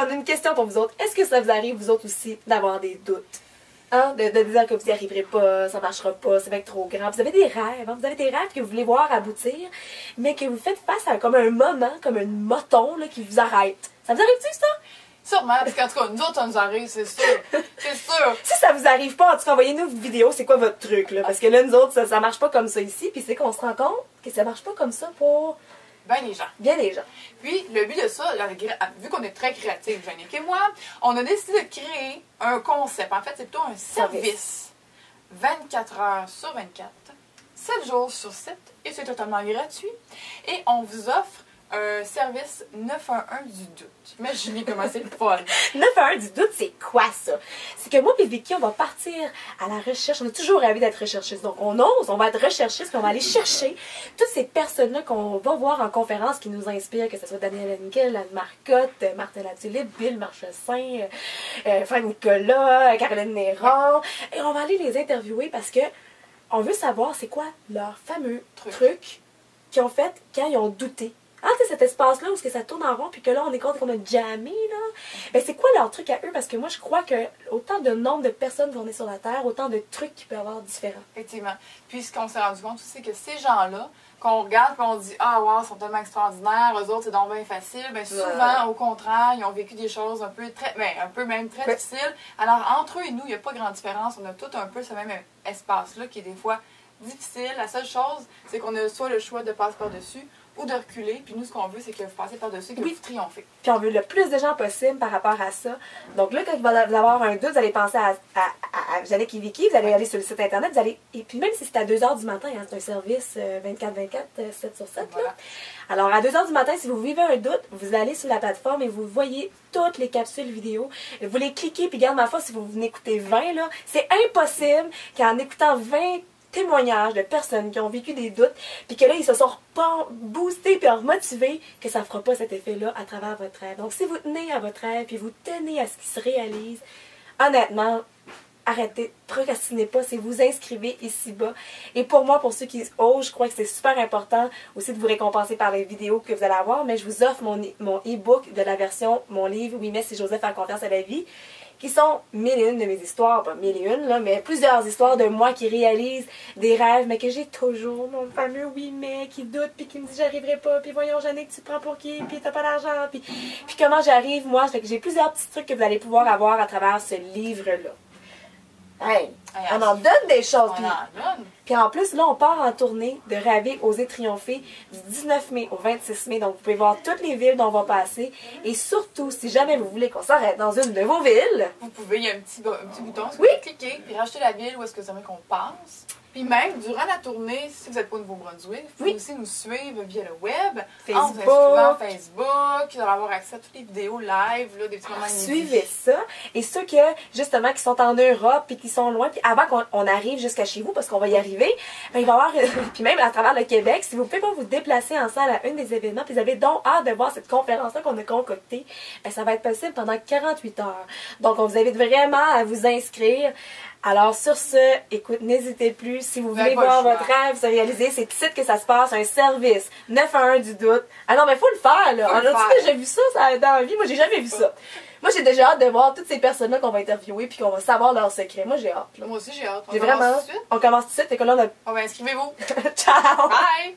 on a une question pour vous autres. Est-ce que ça vous arrive, vous autres aussi, d'avoir des doutes? Hein? De dire que vous n'y arriverez pas, ça marchera pas, c'est bien trop grand. Vous avez des rêves, hein? Vous avez des rêves que vous voulez voir aboutir, mais que vous faites face à comme un moment, comme un moton là, qui vous arrête. Ça vous arrive-tu, ça? Sûrement, parce qu'en tout cas, nous autres, ça nous arrive, c'est sûr. C'est sûr. Si ça vous arrive pas, en tout cas, envoyez-nous une vidéo, c'est quoi votre truc, là? Parce que là, nous autres, ça marche pas comme ça ici, puis c'est qu'on se rend compte que ça marche pas comme ça pour Ben les gens. bien les gens. Puis, le but de ça, vu qu'on est très créatifs, Jannick et moi, on a décidé de créer un concept. En fait, c'est plutôt un service. 24 heures sur 24, 7 jours sur 7, et c'est totalement gratuit. Et on vous offre un service 911 du doute. Imaginez comment c'est le fun. 911 du doute, c'est quoi ça? C'est que moi et Vicky, on va partir à la recherche. On a toujours envie d'être recherchistes. Donc on ose, on va être recherchistes, puis on va aller chercher toutes ces personnes-là qu'on va voir en conférence qui nous inspirent, que ce soit Daniel Henkel, Anne Marcotte, Martin Latulippe, Bill Marchessin, Franck Nicolas, Caroline Néron. Et on va aller les interviewer parce que on veut savoir c'est quoi leur fameux truc qu'ils ont fait quand ils ont douté. Ah, tu sais, cet espace-là où ça tourne en rond, puis que là, on est compte qu'on a jammé, là. Ben, c'est quoi leur truc à eux? Parce que moi, je crois que autant de nombre de personnes qu'on est sur la Terre, autant de trucs qu'il peut y avoir différents. Effectivement. Puis, ce qu'on s'est rendu compte aussi, c'est que ces gens-là, qu'on regarde et on dit « Ah, wow, ils sont tellement extraordinaires, eux autres, c'est donc bien facile. » Ben, souvent, au contraire, ils ont vécu des choses un peu même très difficiles. Alors, entre eux et nous, il n'y a pas grande différence. On a tous un peu ce même espace-là qui est des fois difficile. La seule chose, c'est qu'on a soit le choix de passer par-dessus ou de reculer. Puis nous, ce qu'on veut, c'est que vous passez par-dessus et que vous triomphez. Puis on veut le plus de gens possible par rapport à ça. Donc là, quand vous allez avoir un doute, vous allez penser à Jannick et Vicky, vous allez aller sur le site internet, vous allez... Et puis même si c'est à 2 h du matin, hein, c'est un service 24/24, 7 sur 7. Voilà. Là. Alors à 2 h du matin, si vous vivez un doute, vous allez sur la plateforme et vous voyez toutes les capsules vidéo. Vous les cliquez, puis garde ma foi, si vous venez écouter 20, là, c'est impossible qu'en écoutant 20 témoignages de personnes qui ont vécu des doutes, puis que là, ils se sont boostés puis remotivés, que ça ne fera pas cet effet-là à travers votre rêve. Donc, si vous tenez à votre rêve, puis vous tenez à ce qui se réalise, honnêtement, arrêtez, procrastinez pas, c'est vous inscrivez ici-bas. Et pour moi, pour ceux qui osent, je crois que c'est super important aussi de vous récompenser par les vidéos que vous allez avoir, mais je vous offre mon e-book de la version, mon livre « Oui, mais si j'osais faire confiance à la vie », qui sont 1001 de mes histoires, pas 1001, là, mais plusieurs histoires de moi qui réalise des rêves, mais que j'ai toujours mon fameux oui mais qui doute, puis qui me dit j'arriverai pas, puis voyons Jannick, tu te prends pour qui, puis t'as pas d'argent, puis comment j'arrive moi. Fait que j'ai plusieurs petits trucs que vous allez pouvoir avoir à travers ce livre-là. Hey, on en donne des choses. Puis en plus, là, on part en tournée de Rêver, Oser, Triompher du 19 mai au 26 mai. Donc, vous pouvez voir toutes les villes dont on va passer. Et surtout, si jamais vous voulez qu'on s'arrête dans une de vos villes, vous pouvez, il y a un petit bouton, vous pouvez cliquer, puis rajouter la ville où est-ce que vous aimez qu'on passe. Puis même, durant la tournée, si vous n'êtes pas au Nouveau-Brunswick, vous pouvez aussi nous suivre via le web, en vous inscrivant Facebook, vous allez avoir accès à toutes les vidéos live, là, des petits moments suivez ça. Et ceux que, justement, qui sont en Europe et qui sont loin, puis avant qu'on arrive jusqu'à chez vous, parce qu'on va y arriver, ben, il va y avoir, puis même à travers le Québec, si vous ne pouvez pas vous déplacer en salle à un des événements, puis vous avez donc hâte de voir cette conférence-là qu'on a concoctée, ben, ça va être possible pendant 48 heures. Donc, on vous invite vraiment à vous inscrire. Alors, sur ce, écoute, n'hésitez plus. Si vous voulez voir votre rêve se réaliser, c'est ici que ça se passe, un service 911 du doute. Ah non, mais faut le faire, là. On a-tu déjà vu ça dans la vie? Moi, j'ai jamais vu ça. Moi, j'ai déjà hâte de voir toutes ces personnes-là qu'on va interviewer puis qu'on va savoir leurs secrets. Moi, j'ai hâte. Moi aussi, j'ai hâte. On commence tout de suite. Fait que là, inscrivez-vous. Ciao! Bye!